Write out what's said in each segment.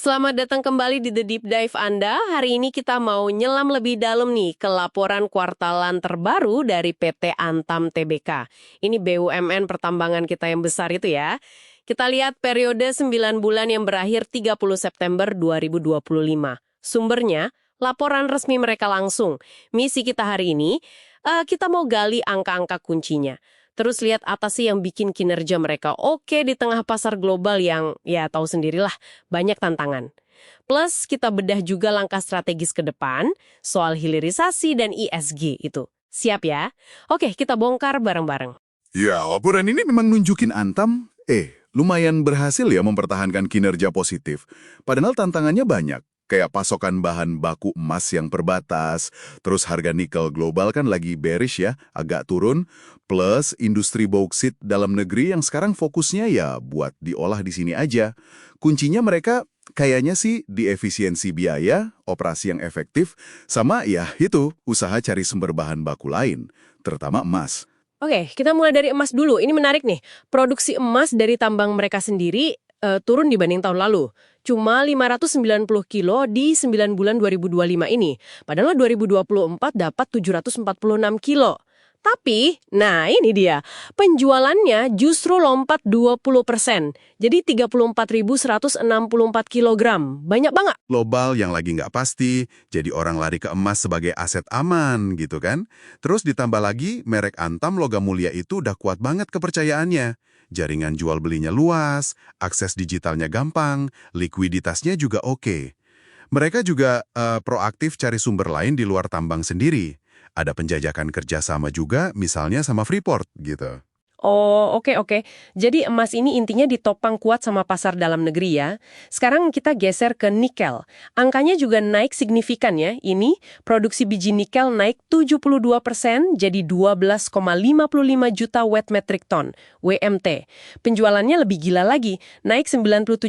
Selamat datang kembali di The Deep Dive Anda. Hari ini kita mau nyelam lebih dalam nih ke laporan kuartalan terbaru dari PT Antam Tbk. Ini BUMN pertambangan kita yang besar itu ya. Kita lihat periode 9 bulan yang berakhir 30 September 2025. Sumbernya, laporan resmi mereka langsung. Misi kita hari ini, kita mau gali angka-angka kuncinya. Terus lihat apa sih yang bikin kinerja mereka oke di tengah pasar global yang, ya tahu sendirilah, banyak tantangan. Plus, kita bedah juga langkah strategis ke depan, soal hilirisasi dan ESG itu. Siap ya? Oke, kita bongkar bareng-bareng. Ya, laporan ini memang nunjukin Antam, lumayan berhasil ya mempertahankan kinerja positif. Padahal tantangannya banyak. Kayak pasokan bahan baku emas yang terbatas, terus harga nikel global kan lagi bearish ya, agak turun, plus industri bauksit dalam negeri yang sekarang fokusnya ya buat diolah di sini aja. Kuncinya mereka kayaknya sih di efisiensi biaya, operasi yang efektif, sama ya itu, usaha cari sumber bahan baku lain, terutama emas. Oke, kita mulai dari emas dulu. Ini menarik nih. Produksi emas dari tambang mereka sendiri turun dibanding tahun lalu. Cuma 590 kilo di 9 bulan 2025 ini. Padahal 2024 dapat 746 kilo. Tapi, nah ini dia, penjualannya justru lompat 20%. Jadi 34.164 kilogram. Banyak banget. Global yang lagi nggak pasti, jadi orang lari ke emas sebagai aset aman gitu kan. Terus ditambah lagi, merek Antam logam mulia itu udah kuat banget kepercayaannya. Jaringan jual belinya luas, akses digitalnya gampang, likuiditasnya juga oke. Mereka juga proaktif cari sumber lain di luar tambang sendiri. Ada penjajakan kerjasama juga, misalnya sama Freeport gitu. Oh, oke. Jadi emas ini intinya ditopang kuat sama pasar dalam negeri ya. Sekarang kita geser ke nikel. Angkanya juga naik signifikan ya. Ini produksi biji nikel naik 72% jadi 12,55 juta wet metric ton, WMT. Penjualannya lebih gila lagi, naik 97%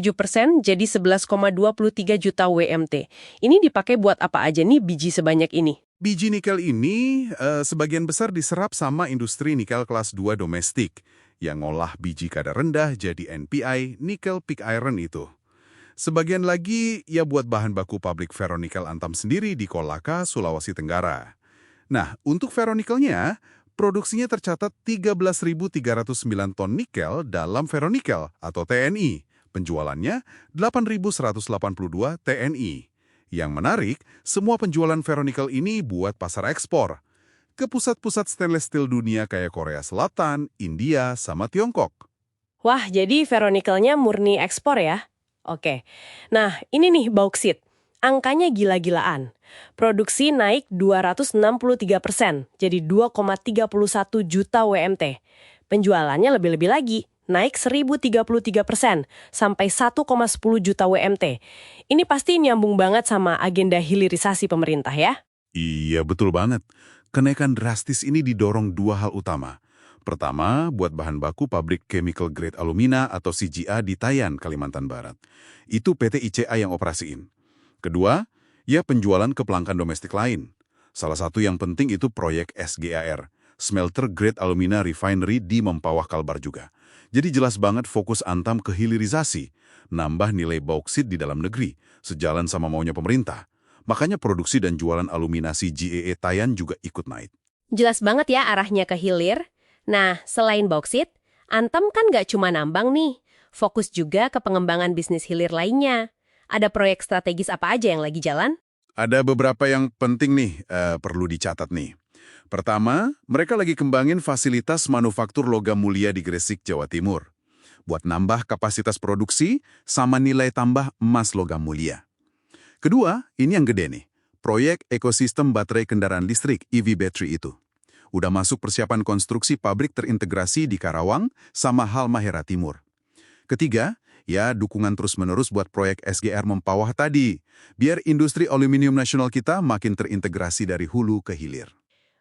jadi 11,23 juta WMT. Ini dipakai buat apa aja nih biji sebanyak ini? Biji nikel ini sebagian besar diserap sama industri nikel kelas 2 domestik yang ngolah biji kadar rendah jadi NPI, nickel pig iron itu. Sebagian lagi ya buat bahan baku pabrik ferronikel Antam sendiri di Kolaka, Sulawesi Tenggara. Nah, untuk ferronikelnya, produksinya tercatat 13.309 ton nikel dalam ferronikel atau TNI. Penjualannya 8.182 TNI. Yang menarik, semua penjualan ferronikel ini buat pasar ekspor ke pusat-pusat stainless steel dunia kayak Korea Selatan, India, sama Tiongkok. Wah, jadi ferronikelnya murni ekspor ya? Oke. Nah, ini nih bauksit. Angkanya gila-gilaan. Produksi naik 263%, jadi 2,31 juta WMT. Penjualannya lebih-lebih lagi, naik 1.033%, sampai 1,10 juta WMT. Ini pasti nyambung banget sama agenda hilirisasi pemerintah ya? Iya, betul banget. Kenaikan drastis ini didorong dua hal utama. Pertama, buat bahan baku pabrik chemical grade alumina atau CGA di Tayan, Kalimantan Barat. Itu PT ICA yang operasiin. Kedua, ya penjualan ke pelanggan domestik lain. Salah satu yang penting itu proyek SGAR, Smelter Grade Alumina Refinery di Mempawah Kalbar juga. Jadi jelas banget fokus Antam ke hilirisasi, nambah nilai bauksit di dalam negeri, sejalan sama maunya pemerintah. Makanya produksi dan jualan alumina CGEE Tayan juga ikut naik. Jelas banget ya arahnya ke hilir. Nah, selain bauksit, Antam kan nggak cuma nambang nih. Fokus juga ke pengembangan bisnis hilir lainnya. Ada proyek strategis apa aja yang lagi jalan? Ada beberapa yang penting nih, perlu dicatat nih. Pertama, mereka lagi kembangin fasilitas manufaktur logam mulia di Gresik, Jawa Timur. Buat nambah kapasitas produksi sama nilai tambah emas logam mulia. Kedua, ini yang gede nih. Proyek ekosistem baterai kendaraan listrik EV battery itu. Udah masuk persiapan konstruksi pabrik terintegrasi di Karawang sama Halmahera Timur. Ketiga, ya dukungan terus-menerus buat proyek SGR Mempawah tadi. Biar industri aluminium nasional kita makin terintegrasi dari hulu ke hilir.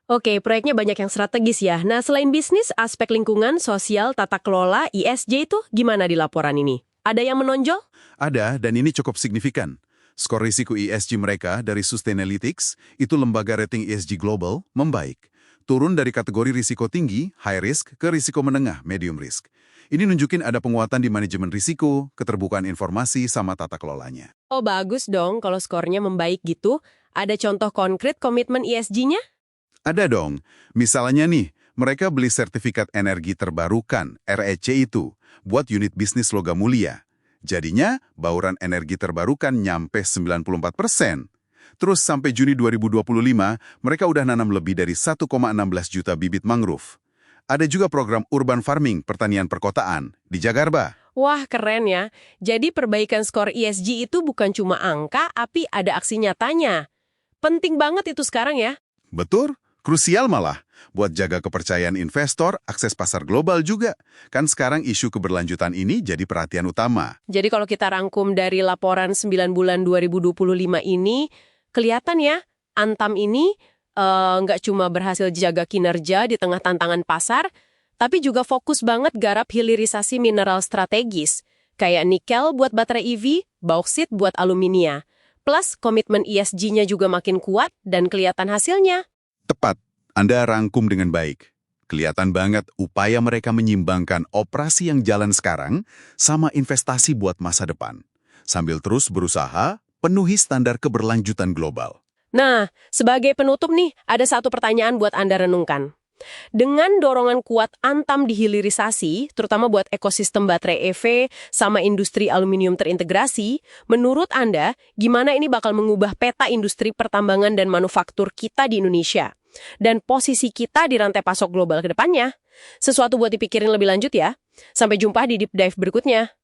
Oke, proyeknya banyak yang strategis ya. Nah, selain bisnis, aspek lingkungan, sosial, tata kelola, ESG itu gimana di laporan ini? Ada yang menonjol? Ada, dan ini cukup signifikan. Skor risiko ESG mereka dari Sustainalytics, itu lembaga rating ESG global, membaik. Turun dari kategori risiko tinggi, high risk, ke risiko menengah, medium risk. Ini nunjukin ada penguatan di manajemen risiko, keterbukaan informasi, sama tata kelolanya. Oh bagus dong kalau skornya membaik gitu. Ada contoh konkret komitmen ESG-nya? Ada dong. Misalnya nih, mereka beli sertifikat energi terbarukan, REC itu, buat unit bisnis logam mulia. Jadinya, bauran energi terbarukan nyampe 94%. Terus sampai Juni 2025, mereka udah nanam lebih dari 1,16 juta bibit mangrove. Ada juga program urban farming, pertanian perkotaan, di Jagarba. Wah, keren ya. Jadi perbaikan skor ESG itu bukan cuma angka, tapi ada aksi nyatanya. Penting banget itu sekarang ya. Betul, krusial malah. Buat jaga kepercayaan investor, akses pasar global juga. Kan sekarang isu keberlanjutan ini jadi perhatian utama. Jadi kalau kita rangkum dari laporan 9 bulan 2025 ini, kelihatan ya, Antam ini nggak cuma berhasil jaga kinerja di tengah tantangan pasar, tapi juga fokus banget garap hilirisasi mineral strategis, kayak nikel buat baterai EV, bauksit buat aluminia. Plus, komitmen ESG-nya juga makin kuat dan kelihatan hasilnya. Tepat, Anda rangkum dengan baik. Kelihatan banget upaya mereka menyimbangkan operasi yang jalan sekarang sama investasi buat masa depan. Sambil terus berusaha penuhi standar keberlanjutan global. Nah, sebagai penutup nih, ada satu pertanyaan buat Anda renungkan. Dengan dorongan kuat Antam di hilirisasi, terutama buat ekosistem baterai EV sama industri aluminium terintegrasi, menurut Anda, gimana ini bakal mengubah peta industri pertambangan dan manufaktur kita di Indonesia? Dan posisi kita di rantai pasok global ke depannya? Sesuatu buat dipikirin lebih lanjut ya. Sampai jumpa di Deep Dive berikutnya.